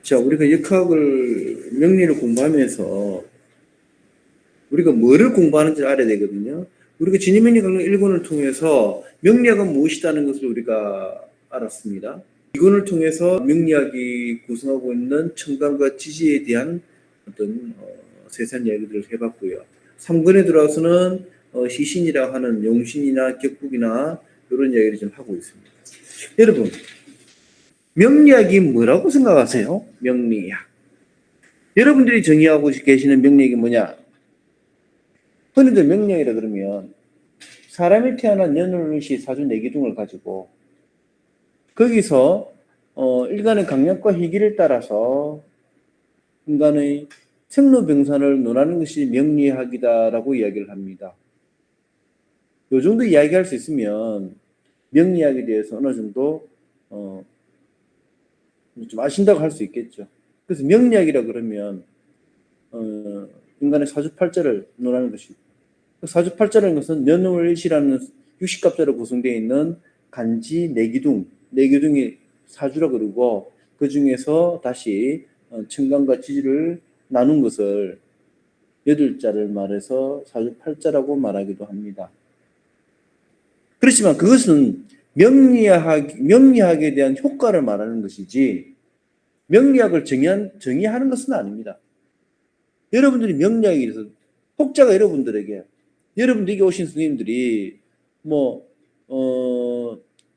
자, 우리가 역학을, 명리를 공부하면서 우리가 뭐를 공부하는지 알아야 되거든요. 우리가 진입명리 강론 1권을 통해서 명리학은 무엇이라는 것을 우리가 알았습니다. 2권을 통해서 명리학이 구성하고 있는 청감과 지지에 대한 어떤 세세한 이야기들을 해봤고요. 3권에 들어와서는 시신이라 하는 용신이나 격국이나 이런 이야기를 좀 하고 있습니다. 여러분, 명리학이 뭐라고 생각하세요? 명리학. 여러분들이 정의하고 계시는 명리학이 뭐냐? 흔히들 명리학이라 그러면 사람이 태어난 년월일시 사주 내기둥을 가지고 거기서 일간의 강약과 희기를 따라서 인간의 생로병사를 논하는 것이 명리학이다라고 이야기를 합니다. 요 정도 이야기할 수 있으면 명리학에 대해서 어느 정도 좀 아신다고 할 수 있겠죠. 그래서 명리학이라 그러면 인간의 사주팔자를 논하는 것이고, 사주팔자라는 것은 년월일시라는 육식갑자로 구성되어 있는 간지 내기둥이 사주라 그러고, 그 중에서 다시 천간과 지지를 나눈 것을 8자를 말해서 사주팔자라고 말하기도 합니다. 그렇지만 그것은 명리학에 대한 효과를 말하는 것이지 명리학을 정의하는 것은 아닙니다. 여러분들이 명리학에 대해서 혹자가 여러분들에게 오신 선생님들이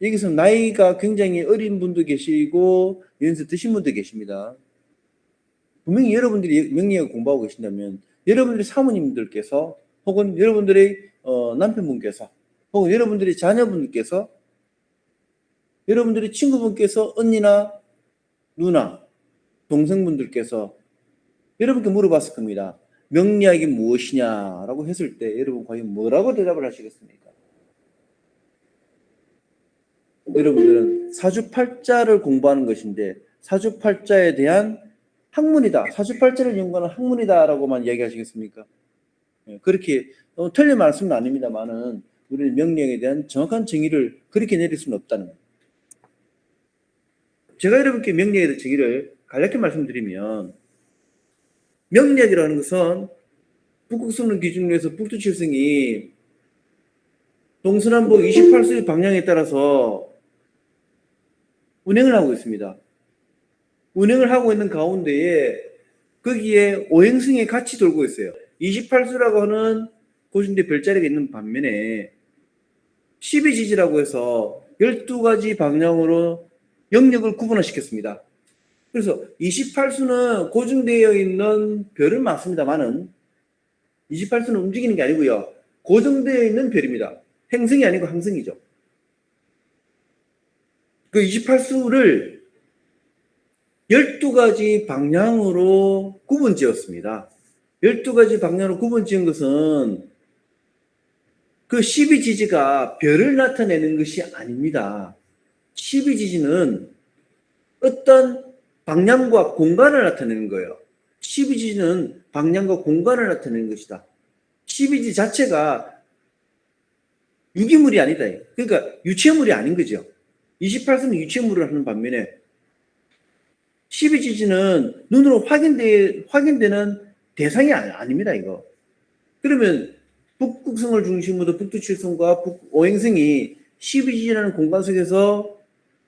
여기서 나이가 굉장히 어린 분도 계시고 연세 드신 분도 계십니다. 분명히 여러분들이 명리학을 공부하고 계신다면 여러분들의 사모님들께서 혹은 여러분들의 남편분께서 혹은 여러분들의 자녀분들께서 여러분들의 친구분께서 언니나 누나 동생분들께서 여러분께 물어봤을 겁니다. 명리학이 무엇이냐라고 했을 때 여러분 과연 뭐라고 대답을 하시겠습니까? 여러분들은 사주팔자를 공부하는 것인데 사주팔자에 대한 학문이다. 사주팔자를 연구하는 학문이다라고만 이야기하시겠습니까? 그렇게 틀린 말씀은 아닙니다만은 우리는 명리학에 대한 정확한 정의를 그렇게 내릴 수는 없다는 거예요. 제가 여러분께 명리학에 대한 정의를 간략히 말씀드리면 명리학이라는 것은 북극성을 기준으로 해서 북두칠성이 동서남북 28수의 방향에 따라서 운행을 하고 있습니다. 운행을 하고 있는 가운데에 거기에 오행성이 같이 돌고 있어요. 28수라고 하는 고준대 별자리가 있는 반면에 12지지라고 해서 12가지 방향으로 영역을 구분화시켰습니다. 그래서 28수는 고정되어 있는 별은 많습니다만은 28수는 움직이는 게 아니고요. 고정되어 있는 별입니다. 행성이 아니고 항성이죠. 그 28수를 12가지 방향으로 구분 지었습니다. 12가지 방향으로 구분 지은 것은 그 12지지가 별을 나타내는 것이 아닙니다. 12지지는 어떤 방향과 공간을 나타내는 거예요. 12지지는 방향과 공간을 나타내는 것이다. 12지지 자체가 유기물이 아니다. 그러니까 유체물이 아닌 거죠. 28수는 유체물을 하는 반면에 12지지는 눈으로 확인되는 대상이 아닙니다. 이거. 그러면 북극성을 중심으로 북두칠성과 북오행성이 12지지라는 공간 속에서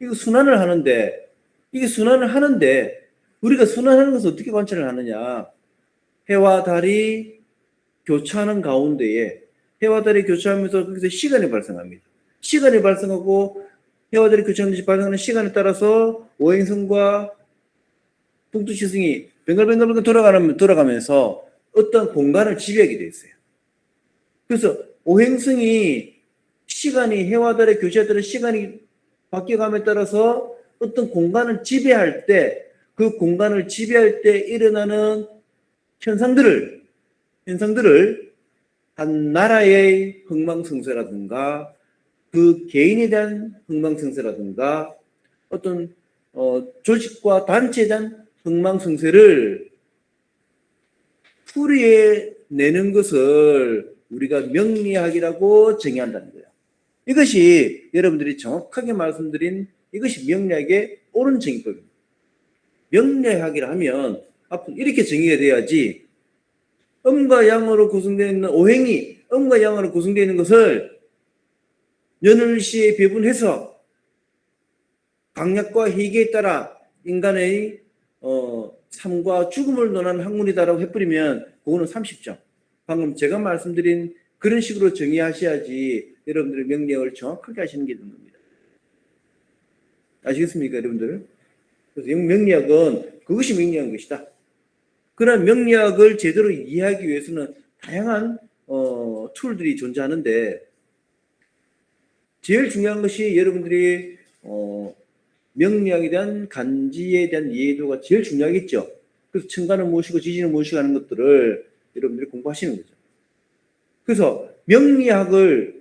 이거 순환을 하는데 우리가 순환하는 것을 어떻게 관찰을 하느냐? 해와 달이 교차하는 가운데에 해와 달이 교차하면서 거기서 시간이 발생합니다. 시간이 발생하고 해와 달이 교차하면서 발생하는 시간에 따라서 오행성과 북두칠성이 뱅글뱅글 돌아가면서 어떤 공간을 지배하게 되어 있어요. 그래서 오행성이 시간이 해와 달의 교차에 따라 시간이 바뀌어감에 따라서 어떤 공간을 지배할 때 그 공간을 지배할 때 일어나는 현상들을 한 나라의 흥망성쇠라든가 그 개인에 대한 흥망성쇠라든가 어떤 조직과 단체에 대한 흥망성쇠를 풀이해내는 것을 우리가 명리학이라고 정의한다는 거예요. 이것이 여러분들이 정확하게 말씀드린 이것이 명리학의 옳은 정의법입니다. 명리학이라 하면 앞으로 이렇게 정의가 돼야지 음과 양으로 구성되어 있는 오행이 음과 양으로 구성되어 있는 것을 연월시에 배분해서 강약과 희귀에 따라 인간의 삶과 죽음을 논하는 학문이다라고 해버리면 그거는 30점. 방금 제가 말씀드린 그런 식으로 정의하셔야지 여러분들의 명리학을 정확하게 하시는 게 되는 겁니다. 아시겠습니까, 여러분들? 그래서 명리학은 그것이 명리학인 것이다. 그런 명리학을 제대로 이해하기 위해서는 다양한 툴들이 존재하는데 제일 중요한 것이 여러분들이 명리학에 대한 간지에 대한 이해도가 제일 중요하겠죠. 그래서 천간은 무엇이고 지지는 무엇이고 하는 것들을 여러분들이 공부하시는 거죠. 그래서 명리학을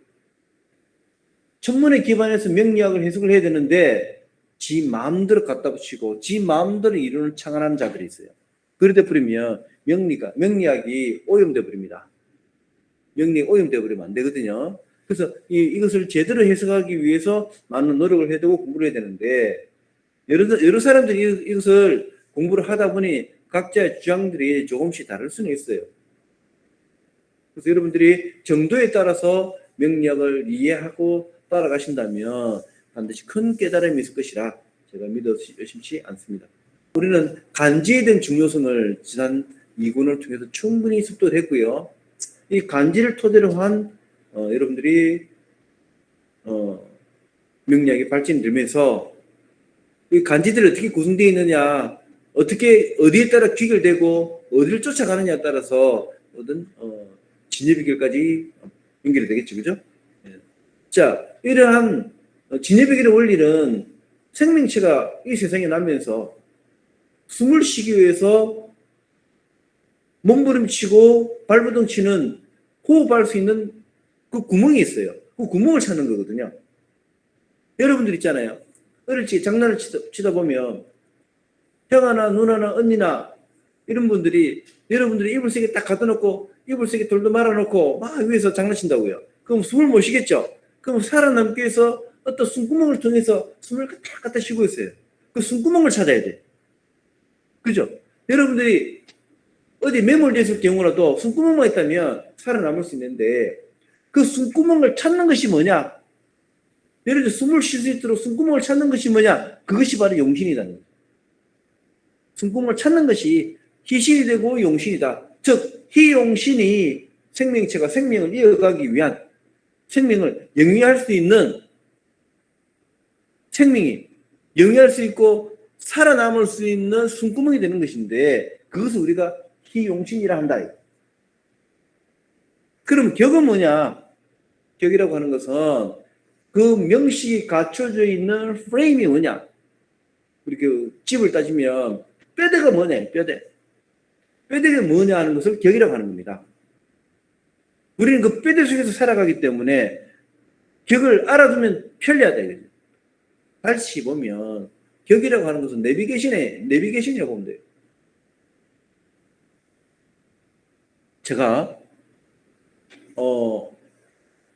천문에 기반해서 명리학을 해석을 해야 되는데 지 마음대로 갖다 붙이고 지 마음대로 이론을 창안하는 자들이 있어요. 그러다 버리면 명리학이 오염돼 버립니다. 명리학이 오염돼 버리면 안 되거든요. 그래서 이것을 제대로 해석하기 위해서 많은 노력을 해야 되고 공부를 해야 되는데 여러 사람들이 이것을 공부를 하다 보니 각자의 주장들이 조금씩 다를 수는 있어요. 그래서 여러분들이 정도에 따라서 명리학을 이해하고 따라가신다면 반드시 큰 깨달음이 있을 것이라 제가 믿어 의심치 않습니다. 우리는 간지에 대한 중요성을 지난 2군을 통해서 충분히 습도를 했고요. 이 간지를 토대로 한 여러분들이 명리학이 발전되면서 이 간지들이 어떻게 구성되어 있느냐, 어디에 따라 귀결되고 어디를 쫓아가느냐에 따라서 어떤 진여비결까지 연결이 되겠죠, 그죠? 자, 이러한 진여비결의 원리는 생명체가 이 세상에 나면서 숨을 쉬기 위해서 몸부림치고 발버둥 치는 호흡할 수 있는 그 구멍이 있어요. 그 구멍을 찾는 거거든요. 여러분들 있잖아요. 어릴 때 장난을 치다 보면 형아나 누나나 언니나 이런 분들이 여러분들이 이불 속에 딱 갖다 놓고 이불 속에 돌도 말아놓고 막 위에서 장난친다고요. 그럼 숨을 못 쉬겠죠. 그럼 살아남기 위해서 어떤 숨구멍을 통해서 숨을 갖다 쉬고 있어요. 그 숨구멍을 찾아야 돼. 그죠? 여러분들이 어디 매몰되어 있을 경우라도 숨구멍만 있다면 살아남을 수 있는데 그 숨구멍을 찾는 것이 뭐냐? 예를 들어 숨을 쉴 수 있도록 숨구멍을 찾는 것이 뭐냐? 그것이 바로 용신이라는 거죠. 숨구멍을 찾는 것이 희신이 되고 용신이다. 즉 희용신이 생명체가 생명을 이어가기 위한 생명을 영위할 수 있는 생명이 영위할 수 있고 살아남을 수 있는 숨구멍이 되는 것인데 그것을 우리가 희용신이라 한다. 그럼 격은 뭐냐? 격이라고 하는 것은 그 명식이 갖춰져 있는 프레임이 뭐냐? 우리 그 집을 따지면 뼈대가 뭐냐? 뼈대가 뭐냐 하는 것을 격이라고 하는 겁니다. 우리는 그 뼈대 속에서 살아가기 때문에 격을 알아두면 편리하다. 다시 보면 격이라고 하는 것은 내비게이션이라고 보면 돼요. 제가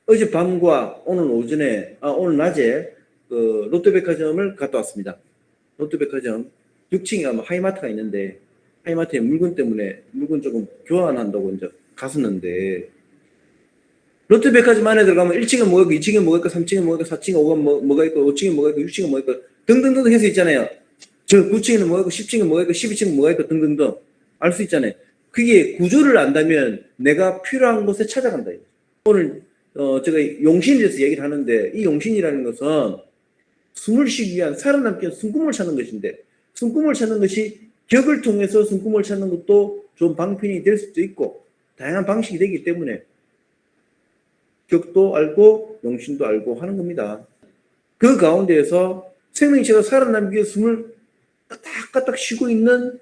어젯밤과 오늘 낮에 그 롯데백화점을 갔다 왔습니다. 롯데백화점 6층에 가면 하이마트가 있는데 하이마트에 물건 조금 교환한다고 이제 갔었는데 롯데백화점 안에 들어가면 1층에 뭐가 있고 2층에 뭐가 있고 3층에 뭐가 있고 4층에 뭐가 있고 5층에 뭐가 있고 6층에 뭐가 있고 등등등 해서 있잖아요. 저 9층에는 뭐가 있고 10층에 뭐가 있고 12층에 뭐가 있고 등등등 알 수 있잖아요. 그게 구조를 안다면 내가 필요한 곳에 찾아간다. 오늘 제가 용신에 대해서 얘기를 하는데 이 용신이라는 것은 숨을 쉬기 위한 살아남기 위한 숨구멍을 찾는 것인데 숨구멍을 찾는 것이 격을 통해서 숨구멍을 찾는 것도 좋은 방편이 될 수도 있고 다양한 방식이 되기 때문에 격도 알고 용신도 알고 하는 겁니다. 그 가운데에서 생명체가 살아남기 위해 숨을 까딱까딱 쉬고 있는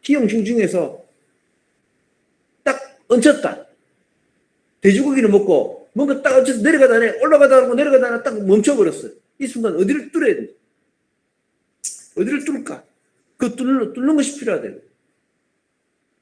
희용신 중에서 딱 얹혔다. 돼지고기를 먹고 뭔가 딱 얹혀서 내려가다네 올라가다 하고 내려가다 하나 딱 멈춰버렸어요. 이 순간 어디를 뚫어야 돼? 어디를 뚫을까? 그 뚫는 것이 필요하대요.